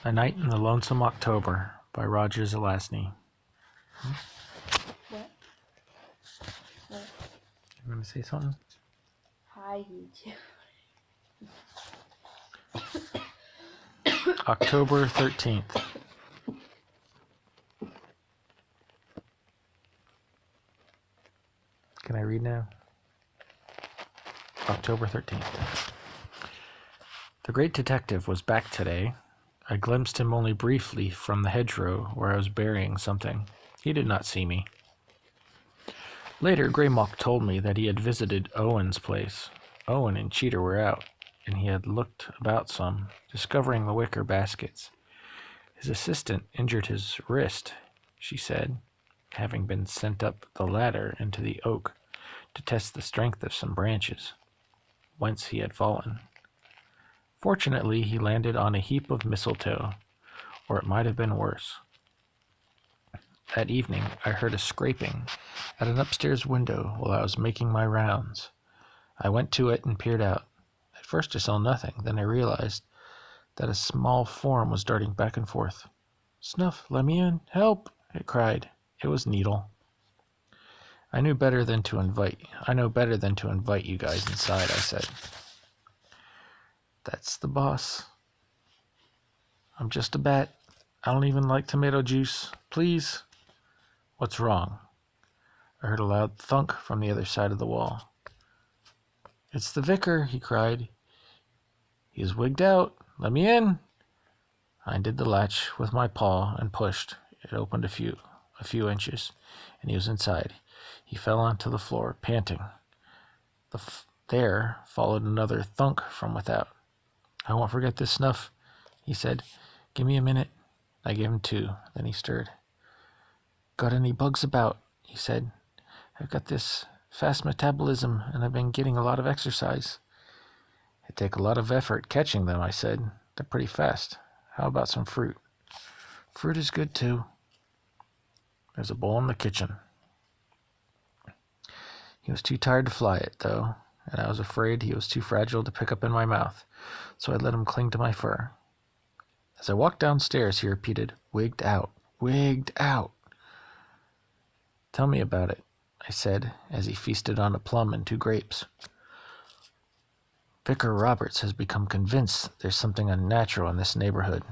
A Night in the Lonesome October by Roger Zelazny. What? You want to say something? Hi, YouTube. October 13th. Can I read now? October 13th. The great detective was back today. I glimpsed him only briefly from the hedgerow where I was burying something. He did not see me. Later, Greymock told me that he had visited Owen's place. Owen and Cheater were out, and he had looked about some, discovering the wicker baskets. His assistant injured his wrist, she said, having been sent up the ladder into the oak to test the strength of some branches, whence he had fallen. Fortunately, he landed on a heap of mistletoe, or it might have been worse. That evening, I heard a scraping at an upstairs window while I was making my rounds. I went to it and peered out. At first I saw nothing, then I realized that a small form was darting back and forth. "Snuff, let me in! Help!" it cried. It was Needle. I know better than to invite you guys inside, I said. That's the boss. I'm just a bat. I don't even like tomato juice. Please. What's wrong? I heard a loud thunk from the other side of the wall. It's the vicar, he cried. He is wigged out. Let me in. I undid the latch with my paw and pushed. It opened a few inches, and he was inside. He fell onto the floor, panting. There followed another thunk from without. I won't forget this, Snuff, he said. Give me a minute. I gave him 2. Then he stirred. Got any bugs about? He said. I've got this fast metabolism, and I've been getting a lot of exercise. It'd take a lot of effort catching them, I said. They're pretty fast. How about some fruit? Fruit is good, too. There's a bowl in the kitchen. He was too tired to fly it, though, and I was afraid he was too fragile to pick up in my mouth, so I let him cling to my fur. As I walked downstairs, he repeated, wigged out, wigged out. Tell me about it, I said, as he feasted on a plum and 2 grapes. Vicar Roberts has become convinced there's something unnatural in this neighborhood,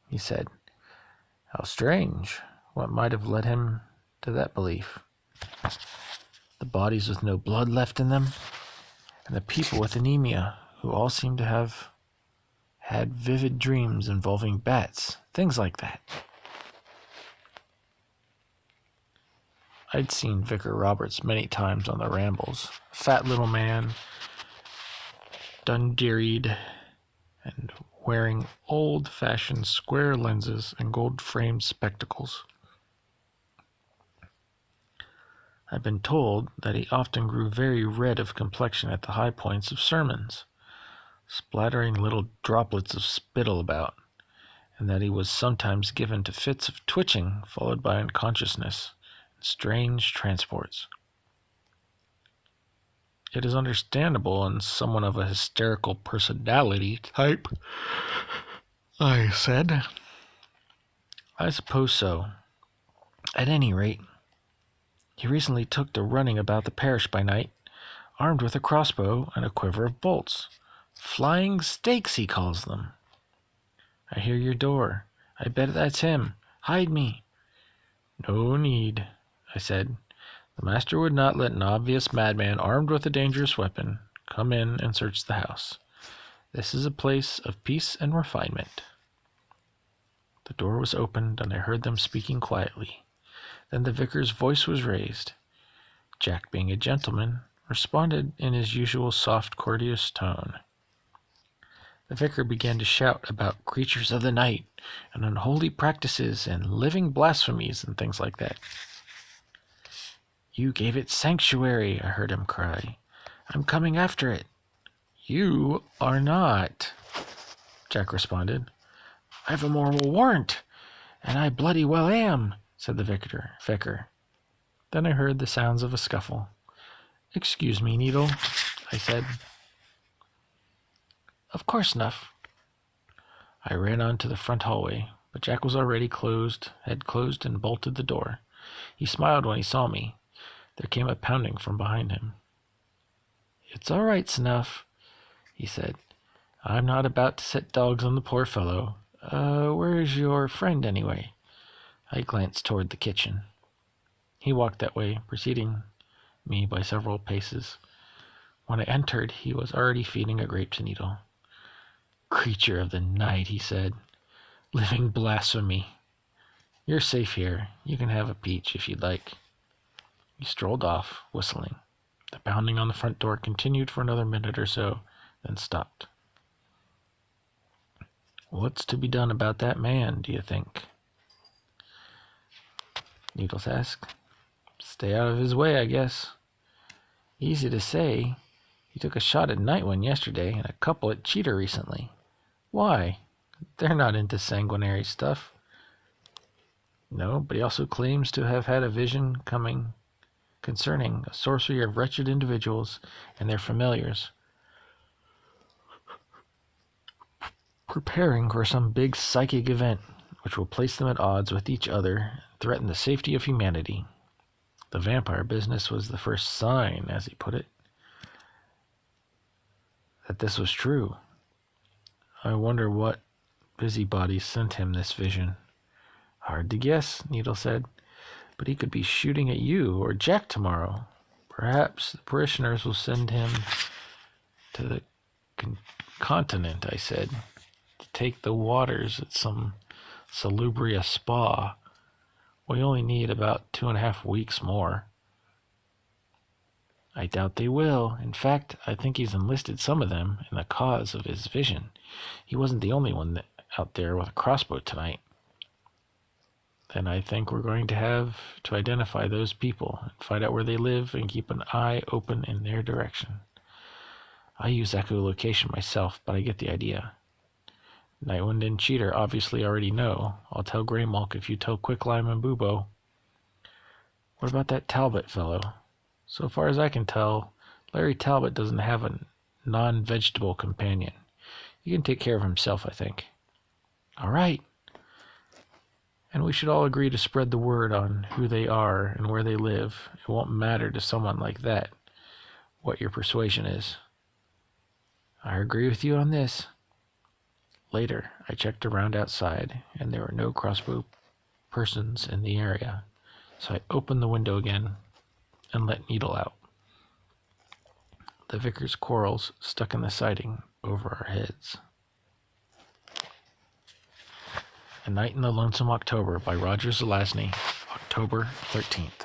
he said. How strange. What might have led him to that belief? The bodies with no blood left in them, and the people with anemia, who all seem to have had vivid dreams involving bats, things like that. I'd seen Vicar Roberts many times on the rambles. A fat little man, dun-deeried, and wearing old-fashioned square lenses and gold-framed spectacles. I've been told that he often grew very red of complexion at the high points of sermons, splattering little droplets of spittle about, and that he was sometimes given to fits of twitching followed by unconsciousness and strange transports. It is understandable in someone of a hysterical personality type, I said. I suppose so. At any rate, he recently took to running about the parish by night, armed with a crossbow and a quiver of bolts. Flying stakes, he calls them. I hear your door. I bet that's him. Hide me. No need, I said. The master would not let an obvious madman armed with a dangerous weapon come in and search the house. This is a place of peace and refinement. The door was opened, and I heard them speaking quietly. Then the vicar's voice was raised. Jack, being a gentleman, responded in his usual soft, courteous tone. The vicar began to shout about creatures of the night and unholy practices and living blasphemies and things like that. You gave it sanctuary, I heard him cry. I'm coming after it. You are not, Jack responded. I've a moral warrant, and I bloody well am, said the vicar. Then I heard the sounds of a scuffle. Excuse me, Needle, I said. Of course, Snuff. I ran on to the front hallway, but Jack was already had closed and bolted the door. He smiled when he saw me. There came a pounding from behind him. "It's all right, Snuff," he said. "I'm not about to set dogs on the poor fellow. Where's your friend, anyway?" I glanced toward the kitchen. He walked that way, preceding me by several paces. When I entered, he was already feeding a grape to Needle. "Creature of the night," he said. "Living blasphemy. You're safe here. You can have a peach if you'd like." He strolled off, whistling. The pounding on the front door continued for another minute or so, then stopped. "What's to be done about that man, do you think?" Needles asked. "Stay out of his way, I guess." "Easy to say. He took a shot at Night One yesterday and a couple at Cheater recently. Why? They're not into sanguinary stuff." "No, but he also claims to have had a vision concerning a sorcery of wretched individuals and their familiars, preparing for some big psychic event which will place them at odds with each other and threaten the safety of humanity. The vampire business was the first sign, as he put it, that this was true. I wonder what busybodies sent him this vision." "Hard to guess," Needle said, "but he could be shooting at you or Jack tomorrow. Perhaps the parishioners will send him to the continent," I said, "to take the waters at some salubrious spa. We only need about 2.5 weeks more." "I doubt they will. In fact, I think he's enlisted some of them in the cause of his vision. He wasn't the only one out there with a crossbow tonight." "Then I think we're going to have to identify those people and find out where they live and keep an eye open in their direction. I use echolocation myself, but I get the idea. Nightwind and Cheater obviously already know. I'll tell Greymulk if you tell Quicklime and Bubo." "What about that Talbot fellow?" "So far as I can tell, Larry Talbot doesn't have a non-vegetable companion. He can take care of himself, I think." "All right. And we should all agree to spread the word on who they are and where they live. It won't matter to someone like that what your persuasion is." "I agree with you on this." Later, I checked around outside, and there were no crossbow persons in the area, so I opened the window again and let Needle out. The vicar's quarrels stuck in the siding over our heads. A Night in the Lonesome October by Roger Zelazny, October 13th.